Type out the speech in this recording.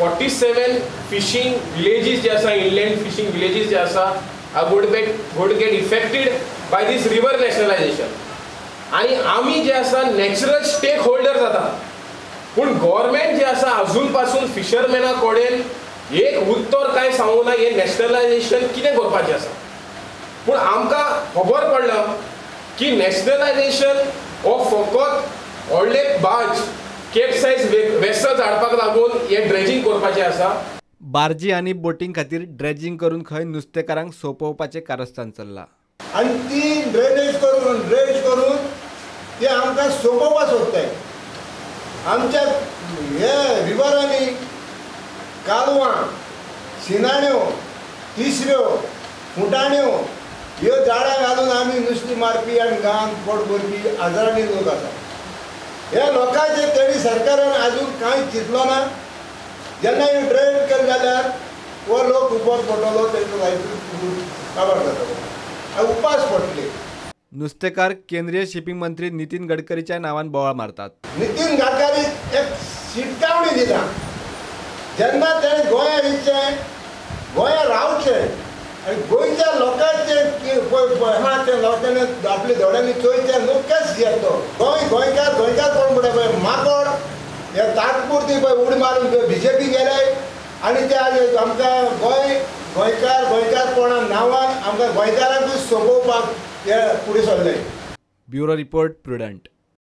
47 fishing villages जे आसा, inland fishing villages जे आसा, आर गोड get affected by this river nationalisation. आणि आमी जे आसा नॅचरल स्टेक होल्डर जाता, पूण गव्हर्मेंट जे आसा अजून पासून फिशरमॅना कडेन एक उत्तर काय सांगूं ना हे नॅशनलायझेशन कितें करपाचें आसा. पूण आमकां खबर पडलां की नॅशनलायझेशन हो फकत व्हडले बार्ज केपसाइज वेसल्स हाडपाक लागून हे ड्रेजिंग करपाचें आसा. बार्जी आनी बोटींग खातीर ड्रेजिंग करून खंय नुस्तेकारांक सोंपोवपाचें कारस्थान चल्लां. आनी ती ड्रेज करून ते आमकां सोंपोवपाक सोदताय. आमच्या हे रिवरांनी कालवां, शिनाण्यो, तिसऱ्यो, फुटाण्यो ह्यो झाडां घालून आमी नुस्तें मारपी आनी गांवांत पोट भरपी हजारांनी लोक आसा. ह्या लोकांचे तेणी सरकारान आजून कांय चिंतलो ना. जेन्ना ह्यो ड्रेन केले जाल्यार हो लोक उपर पडटलो, तेंचो लायफ काबार जातलो, उपास पडटले. नुस्तेकार केंद्रीय शिपिंग मंत्री नितीन गडकरीच्या नांवान बोवाळ मारतात. नितीन गडकरी एक शिटकावणी दिला. जेन्ना तेणें गोंया येवचें, गोंया रावचें आनी गोंयच्या लोकांचे हा ते लोकांनी आपल्या दोळ्यांनी चोयचें नोकेच घेतलो. गोंयकार कोण म्हणटा पळय माकड हे तात्पुरती पळय उडी मारून BJP गेले आनी ते आमकां गोंयकार कोणा नांवान आमकां गोंयकारांकूच सोंपोवपाक हे फुडें सरले. Bureau report prudent.